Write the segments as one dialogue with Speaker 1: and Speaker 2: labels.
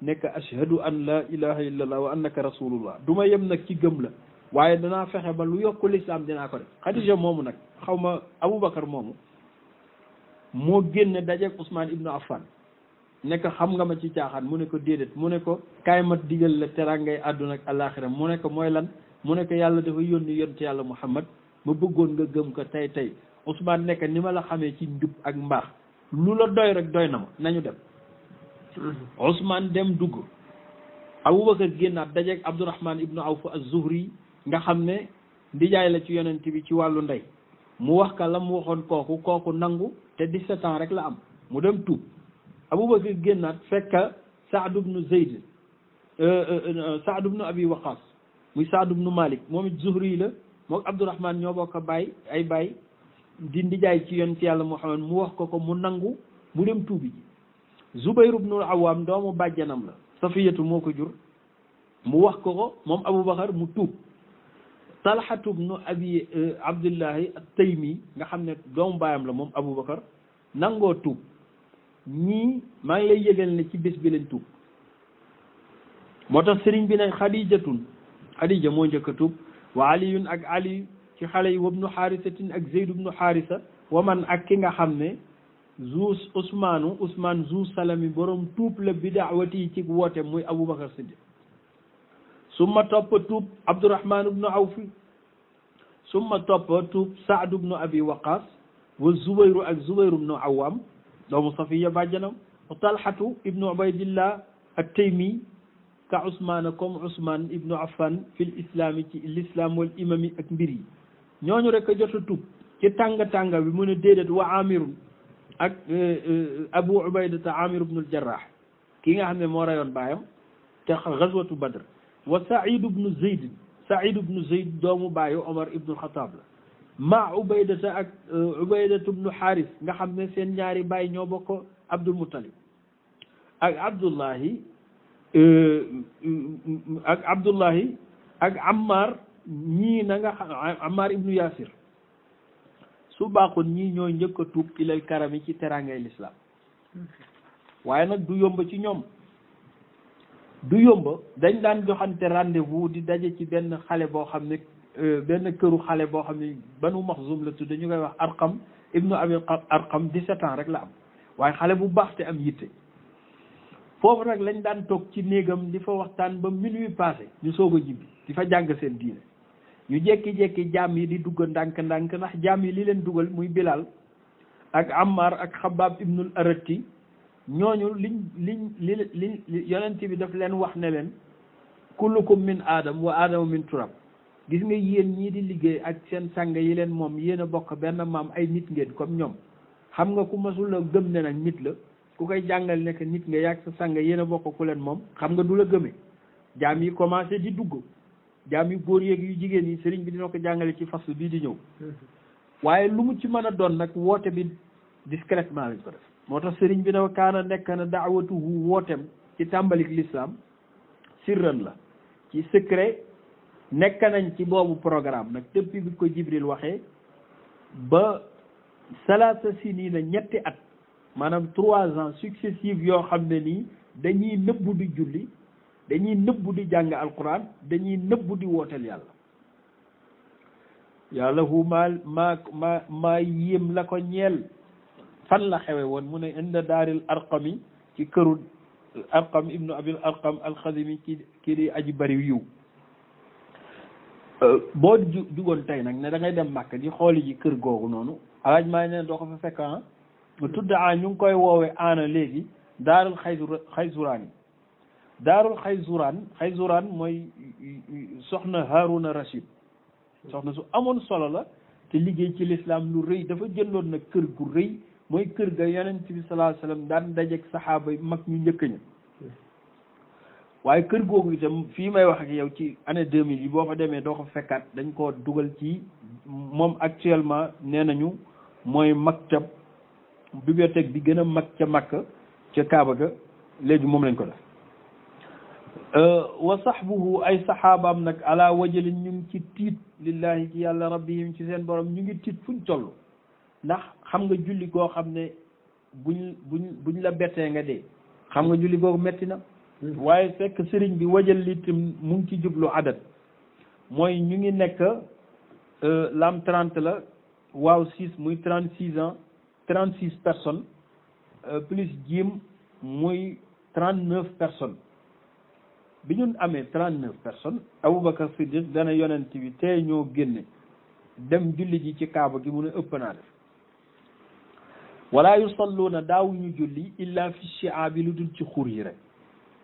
Speaker 1: nekk ashhadu an la ilaha illallah wa annaka rasulullah du ma yem nag ci gëm la waaye danaa fexe ba lu yokku lislaam dinaa ko def. Xadija moomu nag xaw ma Aboubacar moomu moo génne dajeeg Ousmane Ibnu Affan nekk xam nga ma ci caaxaan mu ne ko déedéet mu ne ko kaay ma digal la terangay àdduna ak àllaaxira mu ne ko mooy lan mu ne ko yàlla dafa yónni yonent yàlla Muhammad ma bëggoon nga gëm ko tey Ousmane nekk ni ma la xamee ci njub ak mbaax lu la doy rek doy na ma nañu dem. Ousmane dem dugg Aboubacar génnaat dajeeg Abdourahman Ibnu Awf az-Zuhri nga xam ne ndijaay la ci yonent bi ci wàllu ndey mu wax ka la mu waxoon kooku nangu te 17 ans rek la am mu dem tuub Aboubacar génnaat fekk Saad ibnu Zayd Saad ibnu Abi Waqas muy Saad ibnu Malik moom it Zuhri la moom Abdourahman ñoo bokk ay baay di ndijaay ci yonent yàlla Muhammad mu wax ko mu nangu mu dem tuubi ji Zubayr ibnu Awam doomu bàjjanam la Safiyatu moo ko jur mu wax ko moom Aboubacar mu tuub Talhatu ibnu Abi Abdullahi at-Taymi nga xam ne doomu baayam la moom Aboubacar nangoo tuub ñii maa ngi lay yëgal ne ci bés bi lañ tuub moo tax sëriñ bi ne Xadija moo njëkk a tuub wa aliyun ak ali ci xale yi wabnu xaarisatin ak Zeyd ibnu xaarisa wa man ak ki nga xam ne Ousmane zu salami borom tuub la bi daawati yi ci woote muy Aboubacar Siddiq summa topp tuub Abdourahman ibnu Awfi summa topp tuub Saad ibnu Abi Waqas wa Zubayru ak Zubayru ibnu Awam doomu Safiya bàjjanam wa Talhatu ibnu Ubaydillah at-Taymi ka Ousmane comme Ousmane ibnu Affan fil islami ci l'islam wal imami ak mbir yi ñooñu rek a jot a tuub ci tàng-tànga bi mu ne déedéet wa amirun ak Abu Ubaydata Amir ibnul Jarrah ki nga xam ne moo rayoon baayam te gazwatu Badr wa Saïd ibnu Zayd doomu baayu Omar ibnul Xataab la ma Ubaydata ak Ubaydata ibnu Xaaris nga xam ne seen ñaari baay ñoo bokk Abdul Muttalib ak Abdullahi ak Ammar ñii na nga xam Ammar ibnu Yasir su baaxoon ñii ñoo njëkk a tuub ilal karami ci terangay lislaam waaye nag du yomb ci ñoom du yomb dañ daan joxante rendez-vous di daje ci benn xale boo xam ne benn këru xale boo xam ne Banu Maxzum la tudd ñu koy wax Arqam ibnu Abi Arqam 17 ans rek la am waaye xale bu baax te am yitte foofu nag lañ daan toog ci néegam di fa waxtaan ba minuit passé ñu soog a ñibbi di fa jàng seen diine ñu jekki-jekki jaam yi di dugg ndànk-ndànk ndax jaam yi li leen dugal muy Bilal ak Ammar ak Xabaab ibnul Arati ñooñu liñ yonent bi daf leen wax ne leen kullukum min aadam wa aadama min turab gis nga yéen ñii di liggéey ak seen sang yi leen moom yéen a bokk benn maam ay nit ngeen comme ñoom xam nga ku masul a gëm ne nag nit la ku koy jàngal nekk nit nga yàgg sa sang yéen a bokk ku leen moom xam nga du la gëmee jaam yi commencé di dugg jaam yu góor yeeg yu jigéen yi sëriñ bi dina ko jàngale ci faslu bii di ñëw waaye lu mu ci mën a doon nag woote bi discrètement lañ ko def moo tax sëriñ bi ne kaana nekk na daawatuhu wootem ci tàmbalik l'islam sirran la ci secret nekk nañ ci boobu programme nag depuis bi ko Jibril waxee ba salaasa sinina ñetti at maanaam 3 ans successifs yoo xam ne nii dañuy nëbbu di julli dañuy nëbbu di jàng alquran dañuy nëbbu di wooteel yàlla hu maa yéem la ko ñeel fan la xewe woon mu ne inda daaril arqami ci këru arqam ibnu abil arqam alxadimi kii di aji bari yiw boo jugoon tey nag ne da ngay dem Màkka di xooli ji kër googu noonu alaaj maa ne doo ko fa fekk tudd ñu ngi koy woowe aana léegi daarul xayzuraan daarul xayzuraan mooy soxna Haruna Rashid soxna su amoon solo la te liggéey ci lislaam lu rëy dafa jëndoon nag kër gu rëy mooy kër ga yonent bi sallallahu alayhi wasallam daan dajeek saxaaba yi mag ñu njëkk ña waaye kër googu itam fii may wax ak yow ci année 2000 yi boo fa demee doo ko fekkaat dañ koo dugal ci moom actuellement nee nañu mooy maktab bibliothèque bi gën a mag ca Makka ca Kaaba ga léegi moom lañ ko def wa sahbuhu ay saxaabaam nag ala wajalin ñu ngi ci tiit lillahi ci yàlla rabbihim ci seen borom ñu ngi tiit fuñ toll ndax xam nga julli goo xam ne buñ la bettee nga dee xam nga julli googu metti na waaye fekk sëriñ bi wajal litim mu ngi ci jublu adat mooy ñu ngi nekk l'an 30 la waaw 6 muy 36 ans 36 personnes plus jiim muy 39 personnes bi ñun amee 39 personnes Aboubacar Siddiq dana yonent bi tey ñoo génne dem julli ji ci kaaba gi mu ne ëpp naa def wala yusalluuna daawuñu julli illa fi shi'aabi lu dul ci xur yi rek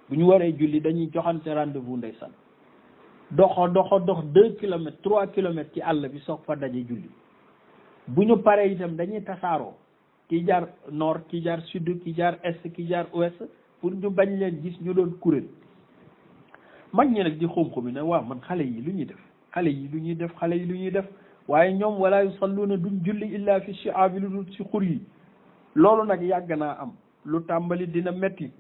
Speaker 1: bu ñu waree julli dañuy joxante rendez-vous ndeysaan dox 2 kilomètres 3 kilomètres ci àll bi soog fa daje julli bu ñu paree itam dañuy tasaaroo ki jaar nord ki jaar sud ki jaar est ki jaar ouest pour ñu bañ leen gis ñu doon kuréel mag ñi nag di xum-xumi ne waaw man xale yi lu ñuy def waaye ñoom wala yusalluuna duñ julli illa fi shi'aabi lu dul ci xur yi loolu nag yàgg naa am lu tàmbali dina metti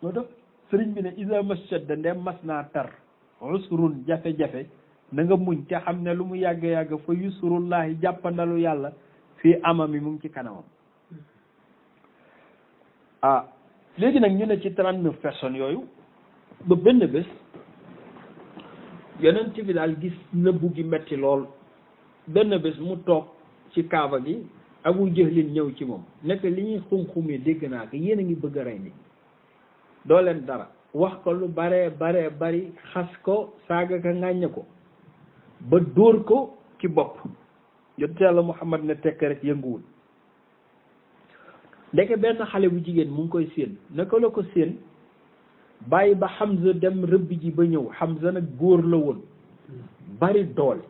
Speaker 1: moo tax sëriñ bi ne isa masjadda ndem mas naa tar usrun jafe-jafe na nga muñ te xam ne lu mu yàgg-yàgg fa yusrullahi jàppandalu yàlla fii amami mu ngi ci kanamam léegi nag ñu ne ci 39 personnes yooyu ba benn bés yonent bi daal gis nëbbu gi metti lool benn bés mu toog ci kaaba gi Abu Jahlin ñëw ci moom nekk li ñuy xum-xumee dégg naa ko yéen a ngi bëgg a rey nit doo leen dara wax ko lu bare bari xas ko saaga ka ŋàññe ko ba dóor ko ci bopp yonent Yàlla Muhammad ne tekk rek yënguwul ndeke benn xale bu jigéen mu ngi koy séen naka la ko séen bàyyi ba Hamza dem rëbb ji ba ñëw Hamza nag góor la woon bari doole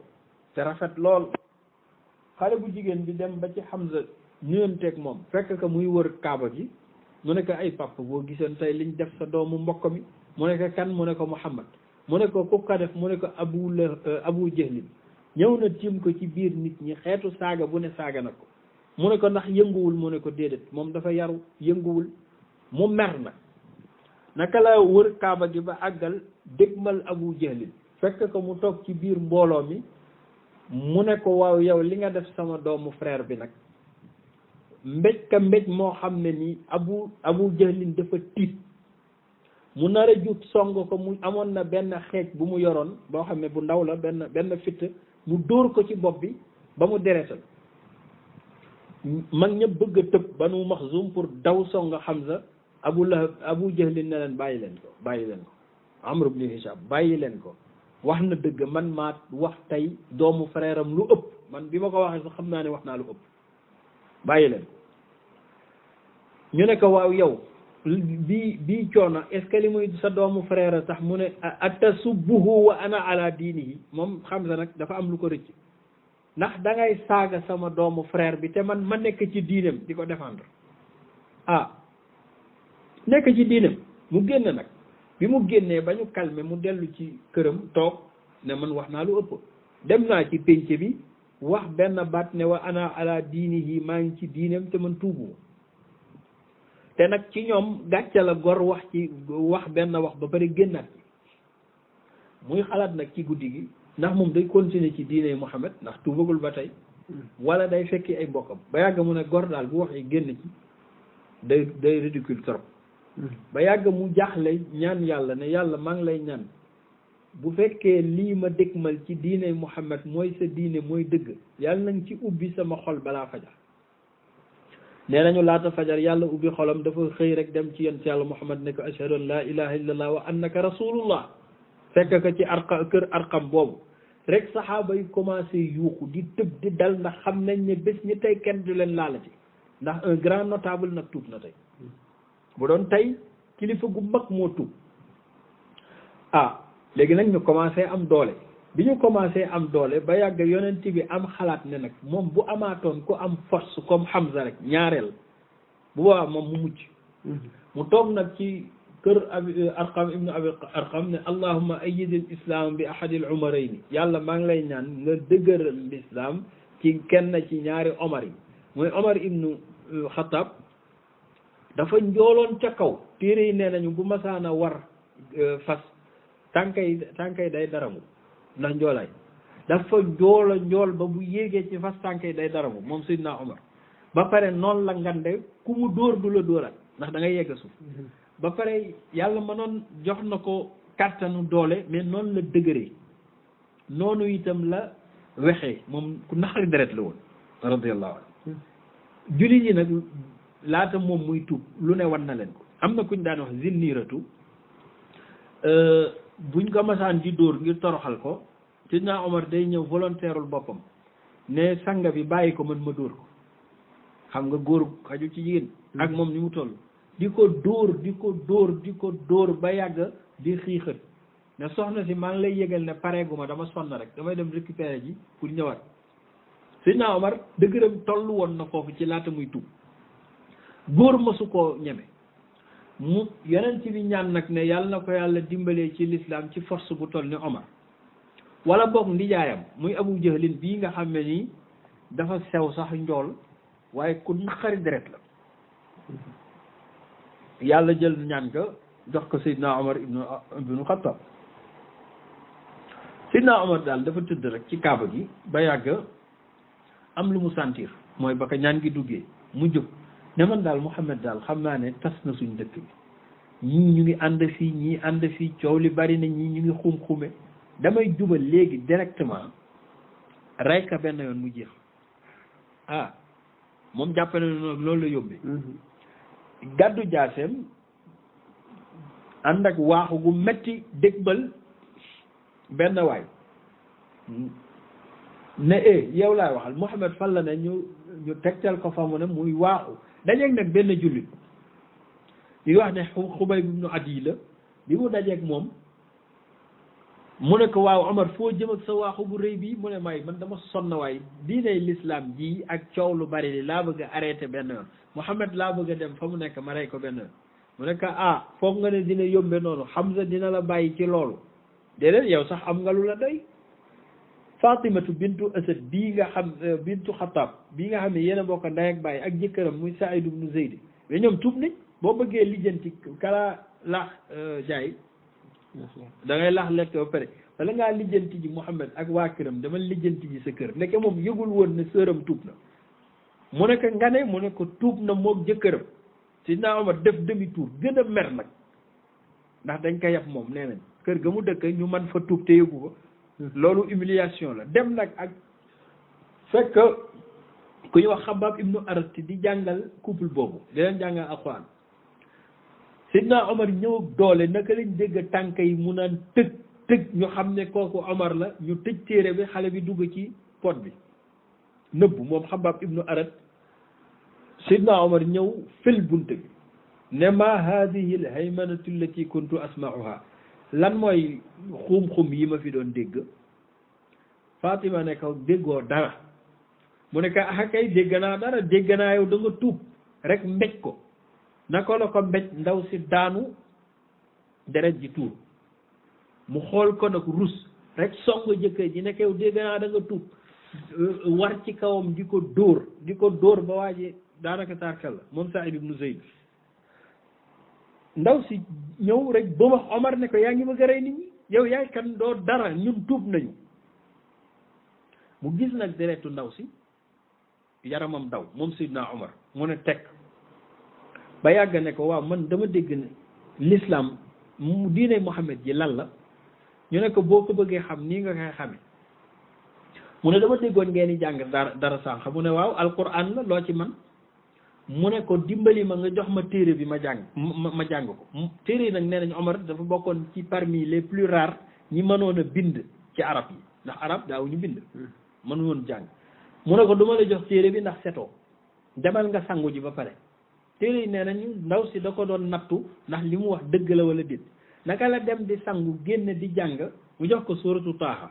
Speaker 1: te rafet lool xale bu jigéen bi dem ba ci Hamza nuyanteeg moom fekk ko muy wër kaaba gi mu ne ko ay papa boo gisoon tey liñ def sa doomu mbokk mi mu ne ko kan mu ne ko Muhammad mu ne ko ku ko def mu ne ko Abu Jahlin ñëw na tiim ko ci biir nit ñi xeetu saaga bu ne saaga na ko mu ne ko ndax yënguwul mu ne ko déedéet moom dafa yaru yënguwul mu mer na naka la wër kaaba gi ba àggal dégmal Abu Jahlin fekk ko mu toog ci biir mbooloo mi mu ne ko waaw yow li nga def sama doomu frère bi nag mbéj moo xam ne nii Abu Jahlin dafa tiit mu nar a jug song ko mu amoon na benn xeej bu mu yoroon boo xam ne bu ndaw la benn fitt mu dóor ko ci bopp bi ba mu deretal mag ñëpp bëgg a tëb Banu Maxzum pour daw song Hamza Abu Jahlin ne leen bàyyi leen ko Amr ibn Hisham bàyyi leen ko wax na dëgg man maa wax tey doomu frère am lu ëpp man bi ma ko waxee sax xam naa ne wax naa lu ëpp bàyyi leen ñu ne ko waaw yow bii coono est-ce que li muy sa doomu frère tax mu ne atasubbuhu wa ana ala diinihi moom Hamza nag dafa am lu ko rëcc ndax da ngay saaga sama doomu frère bi te man ma nekk ci diineem di ko défendre nekk ci diineem mu génn nag bi mu génnee ba ñu calmer mu dellu ci këram toog ne man wax naa lu ëpp dem naa ci pénc bi wax benn baat ne wa ana ala diinihi maa ngi ci diineem te man tuubu te nag ci ñoom gàcce la gor wax benn wax ba pare génnaat ci muy xalaat nag ci guddi gi ndax moom day continuer ci diine Muhammad ndax tuubagul ba tey wala day fekki ay mbokkam ba yàgg mu ne gor daal bu waxee génn ci day ridicule trop ba yàgg mu jaaxle ñaan yàlla ne yàlla maa ngi lay ñaan bu fekkee lii ma dégmal ci diine Muhammad mooy sa diine mooy dëgg yàlla nañ ci ubbi sama xol balaa fajar nee nañu laata fajar yàlla ubbi xolam dafa xëy rek dem ci yonent yàlla Muhammad ne ko ashhadu an la ilaha illallah wa annaka rasulullah fekk ko ci kër Arqam boobu rek saxaaba yi commencé yuuxu di tëb di dal ndax xam nañ ne bés ñi tey kenn du leen laalati ndax un grand notable nag tuub na tey bu doon tey kilifa gu mag moo tuub léegi nag ñu commencé am doole bi ñu commencé am doole ba yàgg yonent bi am xalaat ne nag moom bu amaatoon ku am force comme Hamza rek ñaareel bu boobaa moom mu mucc mu toog nag ci kër Arqam ibnu Abi Arqam ne allahumma ayyid al islam bi ahadi al umarayni yàlla maa ngi lay ñaan nga dëgëral l'islam ci kenn ci ñaari Omar yi mooy Omar ibnu Xattaab dafa njooloon ca kaw téere yi nee nañu bu masaana war fas tànkay day daramu ndax njoolaay dafa njool ba bu yéegee ci fas tànkay day daramu moom Seydina Omar ba pare noonu la ngande ku mu dóor du la dóoraat ndax da ngay yegg suuf ba pare yàlla mënoon jox na ko kàttanu doole mais noonu la dëgëree noonu itam la wexee moom ku naqari deret la woon radiyallahu anhu jullit yi nag laata moom muy tuub lu ne wan na leen ko am na kuñ daan wax Zinniiratu buñ ko masaan di dóor ngir toroxal ko Sidna Omar day ñëw volontairul boppam ne sanga bi bàyyi ko man ma dóor ko xam nga góor xaju ci jigéen ak moom ni mu toll di ko dóor di ko dóor di ko dóor ba yàgg di xiixat ne soxna si maa ngi lay yëgal ne pareeguma dama sonn rek damay dem récupérer ji pour ñëwaat Sidna Omar dëgëram toll woon na foofu ci laata muy tuub góor masu koo ñeme mu yonent bi ñaan nag ne yàlla na ko yàlla dimbalee ci l'islam ci force bu toll ni Omar wala boog ndijaayam muy Abu Jahlin bii nga xam ne nii dafa sew sax njool waaye ku naqari deret la yàlla jël ñaan ka jox ko Seydina Omar ibnu Xattab Seydina Omar daal dafa tëdd rek ci kaaba gi ba yàgg am lu mu sentir mooy ba ko ñaan gi duggee mu jóg ne man daal Muhammad daal xam naa ne tas na suñ dëkk bi ñii ñu ngi ànd fii ñii ànd fii coow li bari na ñii ñu ngi xum-xume damay jubal léegi directement rey ka benn yoon mu jeex ah moom jàpp na ne loolu la yóbbee gàddu jaaseem ànd ak waaxu gu metti dégmal benn waay ne yow laay waxal Muhammad fan la ne ñu tegtal ko fa mu ne muy waaxu dajeeg nag benn jullit di wax ne Xubayb ibnu Adi la bi mu dajeeg moom mu ne ko waaw Omar foo jëm ak sa waaxu bu rëy bi mu ne may man dama sonn waay diiney l'islam ji ak coow lu bari li laa bëgg a arrêté benn yoon Muhammad laa bëgg a dem fa mu nekk ma rey ko benn yoon mu ne ko foog nga ne dina yombe noonu Hamza dina la bàyyi ci loolu déedéet yow sax am nga lu la doy Fatimatu bintu Asad bii nga xam bintu Xattaab bii nga xam ne yéen a bokk ndey ak bàyyi ak jëkkëram muy Saïd ibnu Zayd mais ñoom tuub nañ boo bëggee lijjanti kala laax jaay da ngay laax lekk ba pare wala ngaa lijjanti ji Muhammad ak waa këram dama lijjanti ji sa kër nekk moom yëgul woon ne sëram tuub na mu ne ko nga ne mu ne ko tuub na moom jëkkëram Sidna Omar def demi tour gën a mer nag ndax dañ ko yab moom nee nañ kër ga mu dëkk ñu man fa tuub te yëgu ko loolu humiliation la dem nag ak fekk ku ñu wax Xabbaab ibnu Arat di jàngal couple boobu di leen jàngal alxuraan Sidna Omar ñëw ak doole naka lañ dégg tànk yi mu naan tëg tëg ñu xam ne kooku Omar la ñu tëj téere bi xale bi dugg ci pot bi nëbbu moom Xabbaab ibnu Arat Sidna Omar ñëw fël bunt bi ne ma hadihi al haymanatu allati kuntu asma'uha lan mooy xum-xum yi ma fi doon dégg Fatima ne ko déggoo dara mu ne ko kay dégg naa dara dégg naa yow da nga tuub rek mbéj ko naka la ko mbéj ndaw si daanu deret ji tuur mu xool ko nag rus rek song jëkkër ji nekk yow dégg naa da nga tuub war ci kawam di ko dóor ba waaje daanaka tarkal la moom Saïd ibnu Zayd ndaw si ñëw rek ba wax Omar ne ko yaa ngi bëgg a rey nit ñi yow yaay kan doo dara ñun tuub nañu mu gis nag deretu ndaw si yaramam daw moom Seydina Omar mu ne teg ba yàgg ne ko waaw man dama dégg ne l'islam mu diine Muhammad ji lan la ñu ne ko boo ko bëggee xam nii nga koy xamee mu ne dama déggoon ngeen di jàng dara sànq mu ne waaw alquran la loo ci man mu ne ko dimbali ma nga jox ma téere bi ma jàng ma jàng ko téere yi nag nee nañ Omar dafa bokkoon ci parmi les plus rares ñi mënoon a bind ci arab yi ndax arab daaw ñu bind mënu woon jàng mu ne ko du ma la jox téere bi ndax setoo demal nga sangu ji ba pare téere yi nee nañu ndaw si da ko doon nattu ndax li mu wax dëgg la wala déet naka la dem di sangu génn di jàng mu jox ko suratu Taaha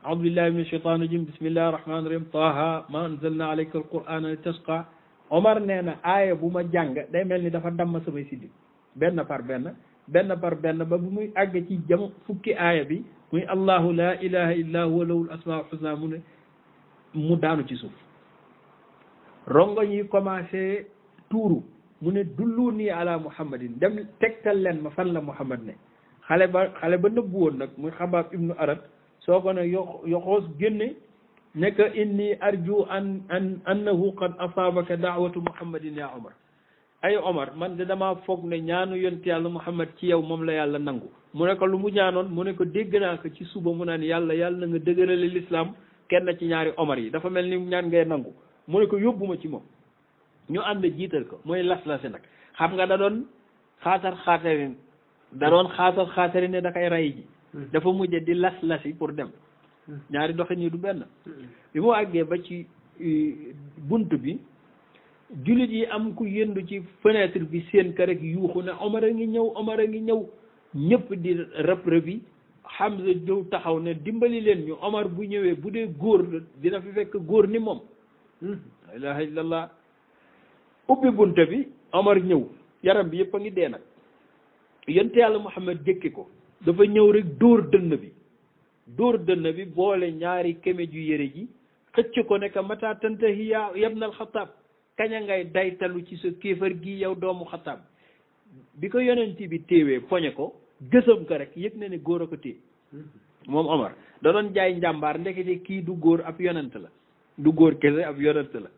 Speaker 1: a'uudu billahi mina shaytaani rajim bismillahi rahmaani rahim Taaha ma anzalna alayka alqur'ana li tashqa Omar nee na aaya bu ma jàng day mel ni dafa damm samay siddi benn par benn ba bu muy àgg ci jam fukki aaya bi muy allahu la ilaha illa huwa lahul asmaul husna mu daanu ci suuf rongo yi commencé tuuru mu ne dullu nii ala muhammadin dem tegtal leen ma fan la Muhammad ne xale ba nëbbu woon nag muy Xabaab ibnu Arat soo ko ne yoxoos génne nekk inni arju annahu qad asaabaka daawatu muhammadin ya Omar ay Omar man de damaa foog ne ñaanu yonent yàlla Muhammad ci yow moom la yàlla nangu mu ne ko lu mu ñaanoon mu ne ko dégg naa ko ci suba mu naan yàlla yàlla na nga dëgërale l'islam kenn ci ñaari Omar yi dafa mel ni ñaan ngay nangu mu ne ko yóbbuma ci moom ñu ànd jiital ko mooy las-lasi nag xam nga da doon xaatar-xaatari ne da koy ray ji dafa mujje di las-lasi pour dem ñaari doxin yi du benn bi mu àggee ba ci bunt bi jullit yi am ku yëndu ci fenêtre bi seen ka rek yuuxu ne Omar a ngi ñëw Omar a ngi ñëw ñëpp di rëb-rëb yi Hamza ñëw taxaw ne dimbali leen ñu Omar bu ñëwee bu dee góor dina fi fekk góor ni moom la ilaha illallah ubbi bunte bi Omar ñëw yaram bi yëpp a ngi dee nag yonent yàlla Muhammad jëkki ko dafa ñëw rek dóor dënn bi boole ñaari keme ju yére ji xëcc ko ne ka mata tantahi ya ibn al-Khattab kaña ngay daytalu ci sa kéefar gi yow doomu Xattaab bi ko yonent bi téewee poñe ko gësam ko rek yëg na ne góor a ko téye moom Omar da doon jaay njàmbaar ndekete kii du góor ab yonent la du góor kese ab yonent la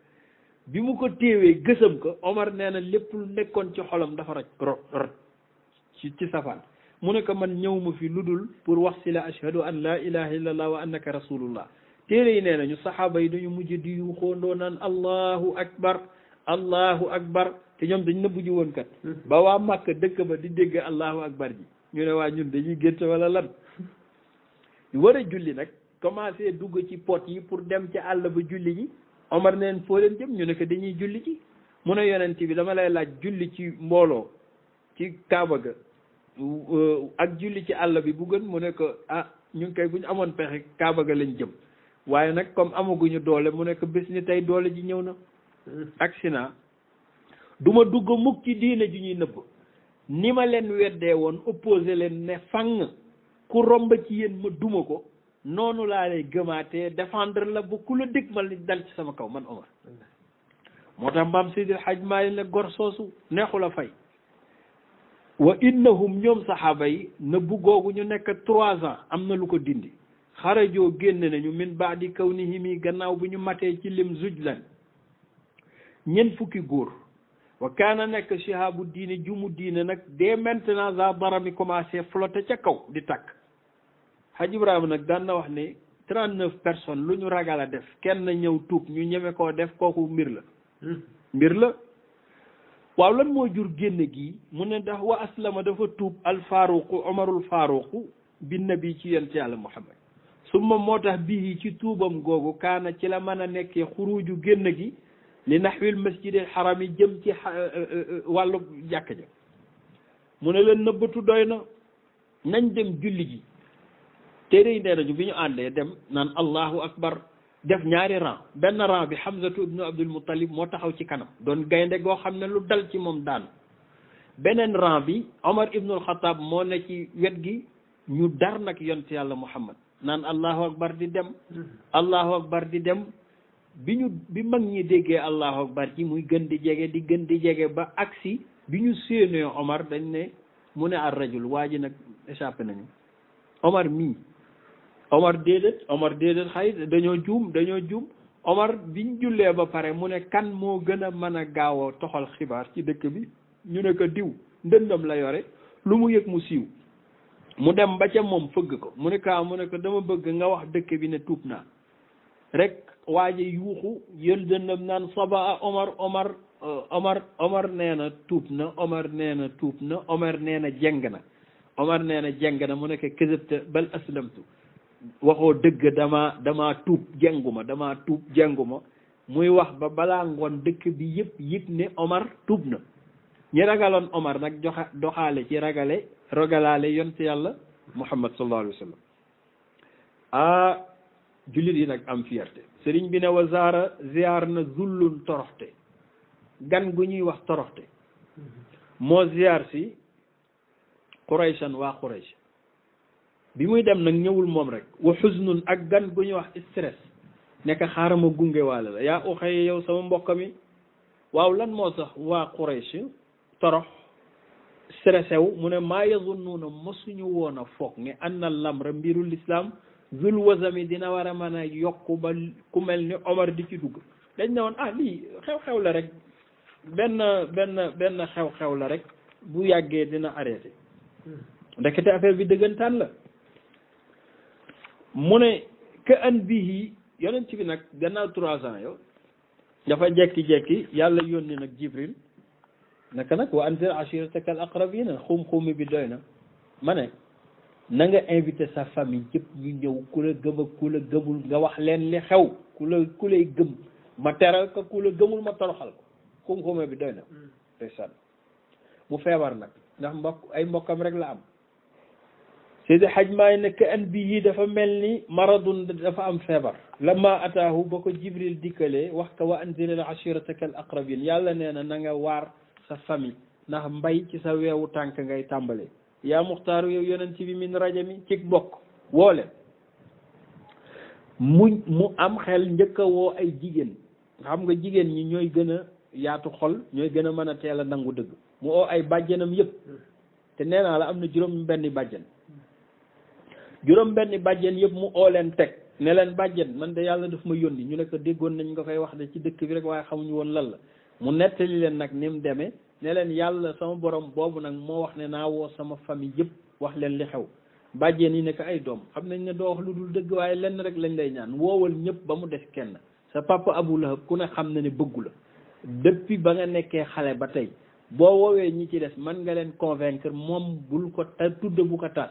Speaker 1: bi mu ko téewee gësam ko Omar nee na lépp lu nekkoon ci xolam dafa rot ci safaan mu ne ko man ñëw ma fi lu dul pour wax si la ashhadu an la ilaha illallah wa annaka rasulullah téere yi nee nañu saxaaba yi dañu mujj di yu xoondoo naan allahu akbar te ñoom dañ nëbbu ji woon kat ba waa Màkk dëkk ba di dégg allahu akbar ji ñu ne waa ñun dañuy gént wala lan war a julli nag commencé dugg ci pot yi pour dem ci àll ba julli ji Omar neen foo leen jëm ñu ne ko dañuy julli ci mu ne yonent bi dama lay laaj julli ci mbooloo ci Kaaba ga ak julli ci àll bi bu gën mu ne ko ñu ngi koy bu ñu amoon pexe Kaaba ga lañ jëm waaye nag comme amaguñu doole mu nekk bés ni tey doole ji ñëw na accident du ma dugg mukk ci diine ji ñuy nëbb ni ma leen weddee woon opposé leen ne fang ku romb ci yéen ma duma ko noonu laa lay gëmaatee défendre la ba ku la dégg ma li dal ci sama kaw man Omar moo tax mbaam Seydil Hadj Maalik ne gor soosu neexu la fay wa innahum ñoom saxaaba yi nëbbu googu ñu nekk 3 ans am na lu ko dindi xarajoo génn nañu min baadi kawnihim yi gannaaw bu ñu matee ci lim zujlan ñeent fukki góor wa kaana nekk shihaabu diine jumu diine nag dès maintenant za barami commencé flotter ca kaw di takk Hadj Ibrahima nag daan na wax ne 39 personnes lu ñu ragal a def kenn ñëw tuub ñu ñeme koo def kooku mbir la waaw lan moo jur génn gi mu ne ndax wa aslama dafa tuub al faaruqu Omarul faaruqu bi nabi ci yonent yàlla Muhammad summa moo tax bii ci tuubam googu kaana ci la mën a nekkee xuruju génn gi li naxwil masjidil xaram yi jëm ci wàllu jàkk ja mu ne leen nëbbatu doy na nañ dem julli ji téere yi nee nañu bi ñu àndee dem naan allahu akbar def ñaari rang benn rang bi Hamzatu ibnu Abdul Muttalib moo taxaw ci kanam doon gaynde goo xam ne lu dal ci moom daanu beneen rang bi Omar ibnul Xataab moo ne ci wet gi ñu dar nag yonent yàlla Muhammad naan allahu akbar di dem bi mag ñi déggee allahu akbar ji muy gën di jege ba agsi bi ñu séenee Omar dañ ne mu ne ar rajul waa ji nag échappé nañu Omar déedéet xay dañoo juum Omar biñ jullee ba pare mu ne kan moo gën a mën a gaaw a toxal xibaar ci dëkk bi ñu ne ko diw ndëndam la yore lu mu yëg mu siiw mu dem ba ca moom fëgg ko mu ne ko dama bëgg nga wax dëkk bi ne tuub naa rek waaje yuuxu yël dëndam naan saba Omar nee na tuub na Omar nee na jeng na mu ne ko kësëbta bal aslamtu waxoo dëgg dama tuub jenguma muy wax ba balaa ngoon dëkk bi yëpp yëg ne Omar tuub na ñi ragaloon Omar nag doxaale ci ragalaale yonent yàlla Muhammad sallallahu alayhi wa sallam jullit yi nag am fierté sëriñ bi ne wa ziyaar na zullun toroxte gan gu ñuy wax toroxte moo ziyaar si Qurayshan waa Quraysh bi muy dem nag ñëwul moom rek wa xuznun ak gan gu ñuy wax stress nekk xaaral ma gunge waale la yaa uxaye yow sama mbokk mi waaw lan moo tax waa Quraysh torox stressé wu mu ne maa yazunnuuna mosuñu woon a foog ne anna lamra mbirul islam zul wasami dina war a mën a yokk ba ku mel ni Omar di ci dugg dañ ne woon lii xew-xew la rek benn xew-xew la rek bu yàggee dina arrêté ndekete affaire bi dëggantaan la mu ne que an bihi yonent bi nag gannaaw 3 ans yow dafa jekki-jekki yàlla yónni nag Jibril naka nag wa anzir ashirataka al aqrabina xum-xumi bi doy na ma ne na nga invité sa famille yëpp ñu ñëw ku la gëm ak ku la gëmul nga wax leen li xew ku lay gëm ma teral ko ku la gëmul ma toroxal ko xum-xume bi doy na ndeysaan mu feebar nag ndax ay mbokkam rek la am Seydi Hajj Maay ne ka an bi yi dafa mel ni maradun dafa am feebar lamma ataahu ba ko Jibril dikkalee wax ka wa anzir ashirataka al aqrabin yàlla nee na nga waar sa famille ndax mbay ci sa weewu tànk ngay tàmbalee yaa muxtaaru yow yonent bi min rajami cig bokk woole mu am xel njëkk a woo ay jigéen xam nga jigéen ñi ñooy gën a yaatu xol ñooy gën a mën a teel a nangu dëgg mu oo ay bàjjenam yëpp te nee naa la am na juróom benni bàjjen yëpp mu oo leen teg ne leen bàjjen man de yàlla daf ma yónni ñu ne ko déggoon nañ nga koy wax de ci dëkk bi rek waaye xamuñu woon lan la mu nettali leen nag ni mu demee ne leen yàlla sama borom boobu nag moo wax ne naa woo sama famille yëpp wax leen li xew bàjjen yi ne ko ay doom xam nañ ne doo wax lu dul dëgg waaye lenn rek lañ lay ñaan woowal ñëpp ba mu des kenn sa papa Abu Lahab ku ne xam na ne bëggu la depuis ba nga nekkee xale ba tey boo woowee ñi ci des mën nga leen convaincre moom bul ko tudde bu ko taas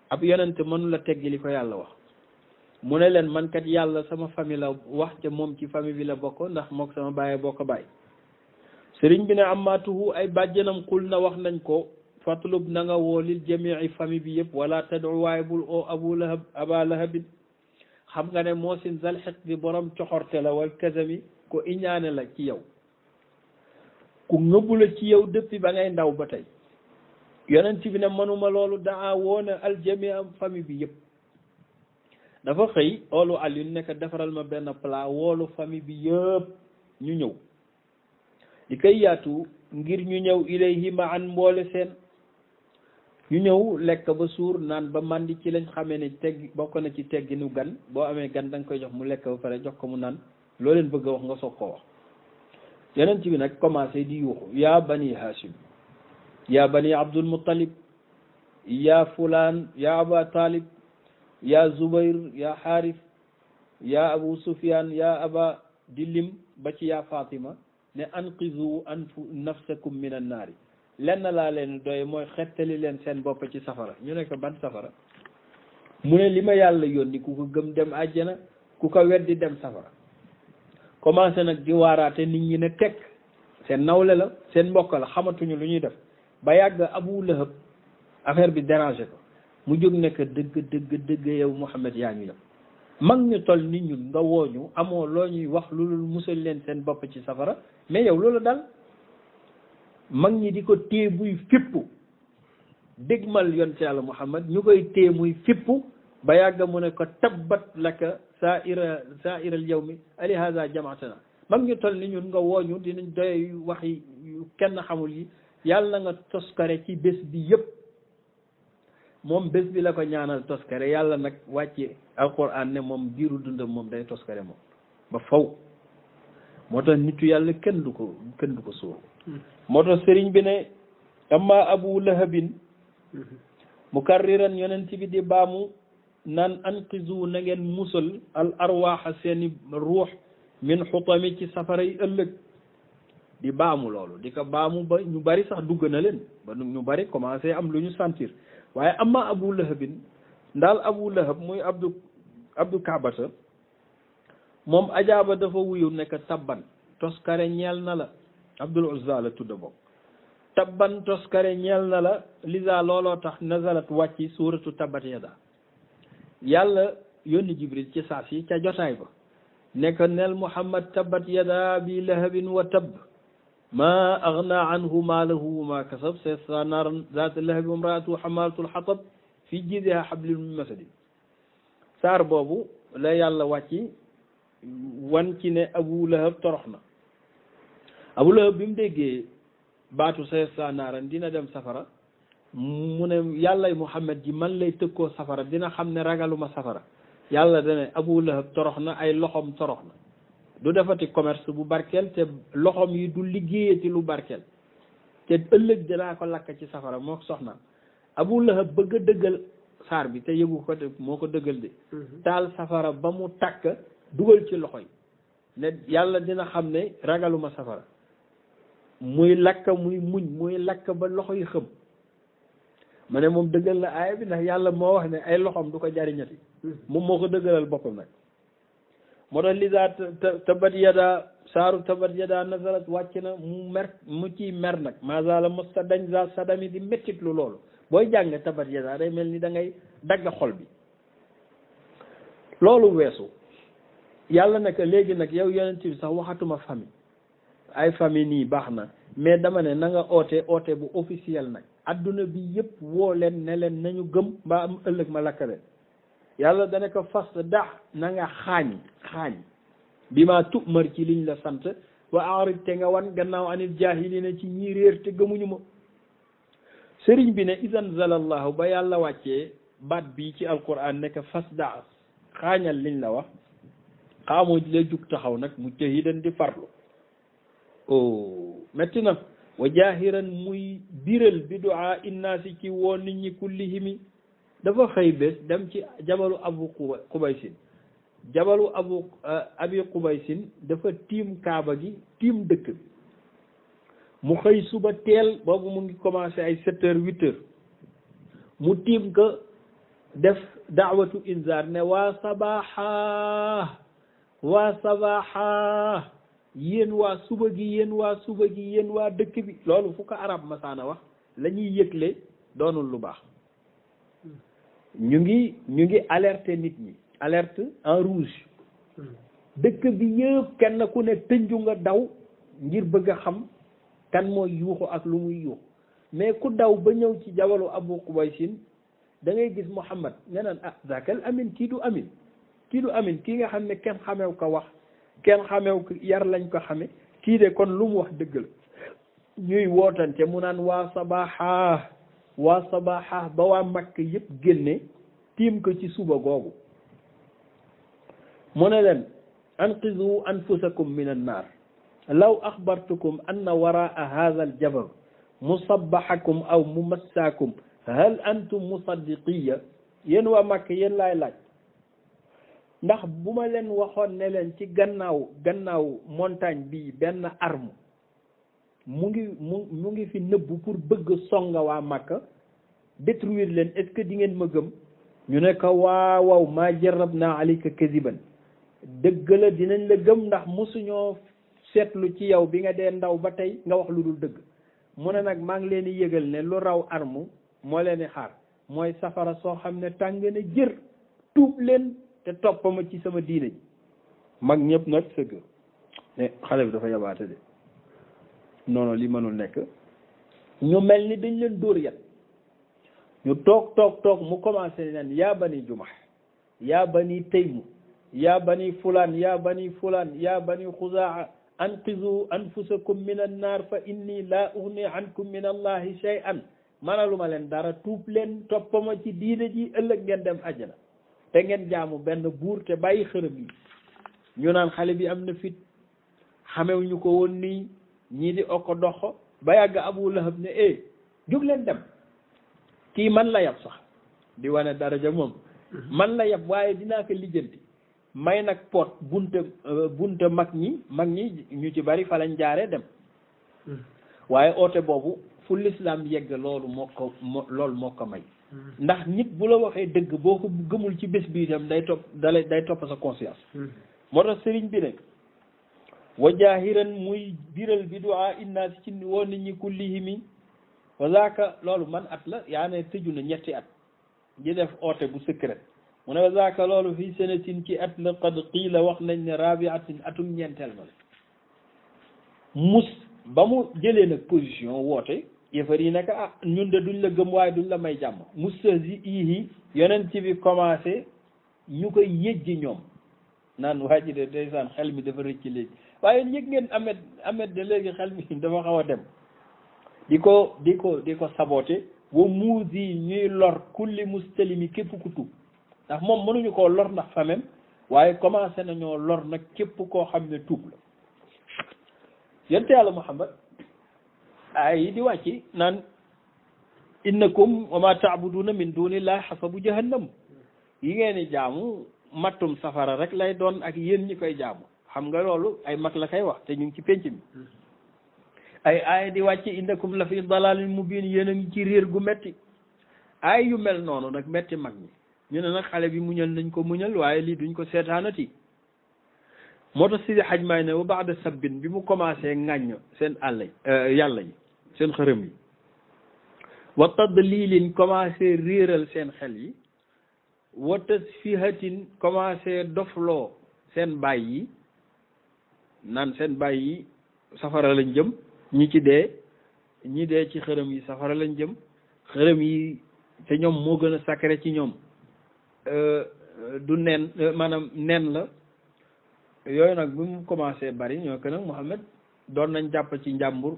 Speaker 1: ab yonente mënu la teggi li ko yàlla wax mu ne leen man kat yàlla sama famille la wax te moom ci famille bi la bokk ndax mook sama bàyyi bokk bàyyi sëriñ bi ne amaatuhu ay bàjjanam xul na wax nañ ko fatlub na nga woo lil jamii famille bi yëpp wala tadu waaye bul oo aba lahabin xam nga ne moo sin zalxet bi borom coxorte la wal kasami ko iñaane la ci yow ku ngëbu la ci yow depuis ba ngay ndaw ba tey yonent bi ne manuma loolu daa woona aljamii famille bi yëpp dafa xëy oolu Aliou nekk defaral ma benn plat woolu famille bi yëpp ñu ñëw li koy yaatu ngir ñu ñëw ilayhi ma an mboole seen ñu ñëw lekk ba suur naan ba màndi ci lañ xamee ne bokk na ci tegginu gan boo amee gan da nga koy jox mu lekk ba pare jox ko mu naan loo leen bëgg a wax nga soog koo wax yonent bi nag commencé di yuuxu yaa bani Hashim yaa bani Abdul Muttalib yaa fulaan yaa Aba Talib yaa Zubayr yaa Xaaris yaa Abu Sufyaan yaa Aba Dilim ba ci yaa Fatima ne anqizu nafsakum min annaari lenn laa leen doy mooy xettali leen seen bopp ci safara ñu ne ko ban safara mu ne li ma yàlla yónni ku ko gëm dem àjjana ku ko weddi dem safara commencé nag di waaraate nit ñi ne teg seen nawle la seen mbokk la xamatuñu lu ñuy def ba yàgg Abu Lahab affaire bi dérangé ko mu jóg nekk dëgg yow Muhammad yaa ñu yem mag ñu toll ni ñun nga wooñu amoo loo ñuy wax lu musal leen seen bopp ci safara mais yow loolu dal mag ñi di ko téye muy fippu dégmal yoon ci yàlla Muhammad ñu koy téye muy fippu ba yàgg mu ne ko tabbat laka sairal yawmi ali haza jamaatana mag ñu toll ni ñun nga wooñu dinañ doy wax yu kenn xamul yi yàlla nga toskare ci bés bi yëpp moom bés bi la ko ñaanal toskare yàlla nag wàcce alquran ne moom diiru dundam moom day toskare moom ba faw moo tax nitu yàlla kenn du ko suur moo tax sëriñ bi ne amma Abu Lahabin mukarriran yonent bi di baamu naan anqizu na ngeen musal al arwaaxa seeni ruux min xutami ci safara yi ëllëg di baamu loolu di ko baamu ba ñu bari sax dugg na leen ba ñu bari commencé am lu ñu sentir waaye amma Abu Lahabin ndaal Abu Lahab muy abdu kaabata moom ajaaba dafa wuyu nekk tabban toskare ñeel na la Abdul Uzza la tudda bokk tabban toskare ñeel na la lisa looloo tax nazalat wàcci suuratu tabbat yada yàlla yónni Jibril ci saas yi ca jotaay ba nekk nel Muhammad tabbat yada bi lahabin wa tabb ma agna anhu maalahu wa ma kasab sayasla naaran zaata lahabi wa imraatuhu xamaalatul xatab fi jiidiha xablun min masadi saar boobu la yàlla wàcci wan ci ne Abu Lahab torox na Abu Lahab bi mu déggee baatu sayasla naaran dina dem safara mu ne yàllay Muhammad ji man lay tëkkoo safara dina xam ne ragaluma safara yàlla dane Abu Lahab torox na ay loxoom torox na du defati commerce bu barkeel te loxoom yi du liggéeyati lu barkeel te ëllëg dinaa ko lakk ci safara moo ko soxnaam. Abu Lahab bëgg a dëggal saar bi te yëgu ko te moo ko dëggal de taal safara ba mu takk dugal ci loxo yi ne yàlla dina xam ne ragaluma safara muy lakk muy muñ muy lakk ba loxo yi xëm ma ne moom dëggal la aaya bi ndax yàlla moo wax ne ay loxoom du ko jariñati moom moo ko dëggalal boppam nag moo tax lisa tabat yada saaru tabat yada nazarat wàcc na mu ciy mer nag masala mosta dañ za sadami di méttit lu loolu booy jàng tabat yada day mel ni da ngay dagg xol bi loolu weesu yàlla nag léegi nag yow yonent bi sax waxatuma famille ay famille nii baax na mais dama ne na nga oote bu officiel nag adduna bi yëpp woo leen ne leen nañu gëm mbaa am ëllëg ma lakk leen yàlla dana ko fas dax na nga xaañ bi maa tumar ci liñ la sant wa aarid te nga wan gannaaw anil jaahiliina ci ñi réer te gëmuñu ma sëriñ bi ne isan zalallahu ba yàlla wàccee baat bi ci alquran nekk fas dax xaañal liñ la wax xaamoo di la jug taxaw nag mu jahidan di farlu metti na wa jaahiran muy biral bi du'a innaasi ci woo nit ñi kullihimi dafa xëy bés dem ci jabalu abu qubaysin jabalu abi qubaysin dafa tiim kaaba gi tiim dëkk bi mu xëy suba teel boobu mu ngi commencé ay 7 heures 8 heures mu tiim ko def daawatu inzaar ne waa sabaxa yéen waa suba gi yéen waa dëkk bi loolu fu ko arab masaana wax la ñuy yëgle doonul lu baax ñu ngi alerter nit ñi alerte en rouge dëkk bi yëpp kenn ku ne tënju nga daw ngir bëgg a xam kan mooy yuuxu ak lu muy yuuxu mais ku daw ba ñëw ci jabalu abu qubaysin da ngay gis Muhammad nga naan zakal amin kii du amin kii nga xam ne kenn xamew ko wax kenn xamew ko yar lañ ko xame kii de kon lu mu wax dëgg la ñuy wootante mu naan waa sabaxa ba waa Makka yëpp génne tiim ko ci suba googu mu ne leen anqizu anfusakum min annaar law axbartukum anna waraa hadha aljabal musabbahakum aw mumassaakum hal antum musaddiqiya yéen waa Makka yéen laay laaj ndax bu ma leen waxoon ne leen ci gannaaw montagne bi benn arme mu ngi fi nëbbu pour bëgg songa waa Makka détruire leen est-ce que di ngeen ma gëm ñu ne ko waaw maa jarabna alayka kadiban dëgg la dinañ la gëm ndax mosuñoo seetlu ci yow bi nga dee ndaw ba tey nga wax lu dul dëgg mu ne nag maa ngi leen di yëgal ne lu raw arme moo leen di xaar mooy safara soo xam ne tàng na jër tuub leen te toppama ci sama diine ji mag ñëpp nag sëgg ne xale bi dafa yabaate de non li mënul nekk ñu mel ni dañ leen dóor yat ñu toog mu commencé naan yaa bani jumax yaa bani taymu yaa bani fulaan yaa bani fulaan yaa bani xuzaa anqizu anfusakum min annaar fa inni laa ugni ankum min allahi shay'an manaluma leen dara tuub leen toppama ci diine ji ëllëg ngeen dem àjjana te ngeen jaamu benn buur te bàyyi xërëm yi ñu naan xale bi am na fit xamew ñu ko woon nii ñii di oko dox ba yàgg Abu Lahab ne jóg leen dem kii man la yab sax di wane daraja moom man la yab waaye dinaa ko lijjanti may nag pot bunte mag ñi ñu ci bari fa lañ jaaree dem waaye oote boobu fu l'islam yegg loolu moo ko may ndax nit bu la waxee dëgg boo ko gëmul ci bés bi itam day topp sa conscience moo tax sëriñ bi ne wa jaahiran muy biral bi du'a innaasi ci woo nit ñi kullihimi wa zaaka loolu man at la yaa ne tëju na ñetti at di def oote bu secret mu ne wa zaaka loolu fii sanatin ci at la qad qiila wax nañ ne rabiatin atum ñeenteel ma mus ba mu jëlee nag position woote yëfar yi nag ñun de duñ la gëm waaye duñ la may jàmm mustahzi'ihi yonent bi commencé ñu koy yëjji ñoom naan waa ji de ndeysaan xel mi dafa rëcc léegi waaye yëg ngeen amet de léegi xel mi dafa xaw a dem di ko saboté wa muusi ñuy lor kulli mustalimi képp ku tuub ndax moom mënuñu koo lor ndax famem waaye commencé nañoo lor nag képp koo xam ne tuub la yonent yàlla Muhammad ay di wàcci naan innakum wa ma taabuduna min dunillahi hasabu jahannam yi ngeen di jaamu mattum safara rek lay doon ak yéen ñi koy jaamu xam nga loolu ay mag la koy wax te ñu ngi ci penc mi ay aaya di wàcc innakum la fi dalalin mubin yéen a ngi ci réer gu metti ay yu mel noonu nag metti mag ñi ñu ne nag xale bi muñal nañ ko muñal waaye lii duñ ko seetaanati moo tax Sidi Haj Maay ne wa ba'da sabbin bi mu commencé ŋàññ seen àll yàlla yi seen xërëm yi wa tadlilin commencé réeral seen xel yi wa tasfihatin commencé dofloo seen baay yi naan seen baay yi safara lañ jëm ñi ci dee ñi dee ci xërëm yi safara lañ jëm xërëm yi te ñoom moo gën a sacré ci ñoom du nen maanaam nen la yooyu nag bi mu commencé bari ñoo ko nag Muhammad doon nañ jàpp ci njàmbur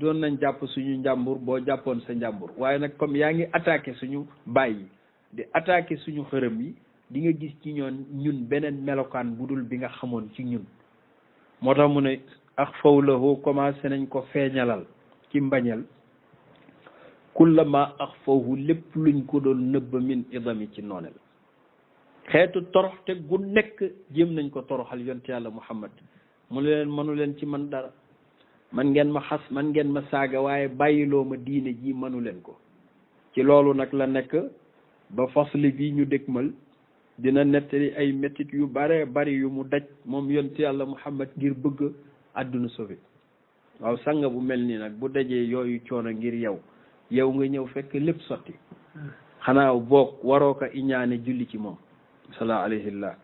Speaker 1: doon nañ jàpp suñu njàmbur boo jàppoon sa njàmbur waaye nag comme yaa ngi attaqué suñu baay yi di attaqué suñu xërëm yi di nga gis ci ñun beneen melokaan bu dul bi nga xamoon ci ñun moo tax mu ne ak faw lahu commencé nañ ko feeñalal ci mbañeel kullama ak fawhu lépp luñ ko doon nëbba min idami ci noonel xeetu toroxte gu nekk jéem nañ ko toroxal yonte yàlla Muhammad mu leen mënu leen ci man dara man ngeen ma xas man ngeen ma saaga waaye bàyyiloo ma diine ji mënu leen ko ci loolu nag la nekk ba fasli bi ñu dégmal dina nettali ay métit yu bare bari yu mu daj moom yonte yàlla Muhammad ngir bëgg àdduna sofi waaw sanga bu mel nii nag bu dajee yooyu coono ngir yow nga ñëw fekk lépp sotti xanaa boog waroo ko iñaane julli ci moom sallallahu alayhi wa sallam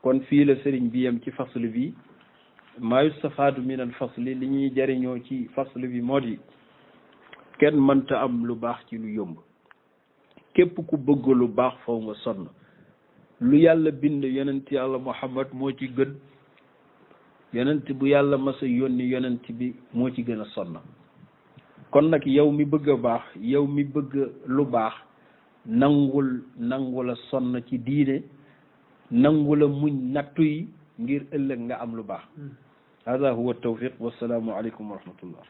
Speaker 1: kon fii la sëriñ bi yem ci fasl bi maa yustafaadu min al fasli li ñuy jariñoo ci fasl bi moo di kenn mënta am lu baax ci lu yomb képp ku bëgg lu baax faw nga sonn lu yàlla bind yonent yàlla Muhammad moo ci gën yonent bu yàlla masa yónni yonent bi moo ci gën a sonn kon nag yow mi bëgg a baax yow mi bëgg lu baax nangul a sonn ci diine nangul a muñ nattu yi ngir ëllëg nga am lu baax hada huwa tawfiq wassalaamu aleykum wa rahmatullah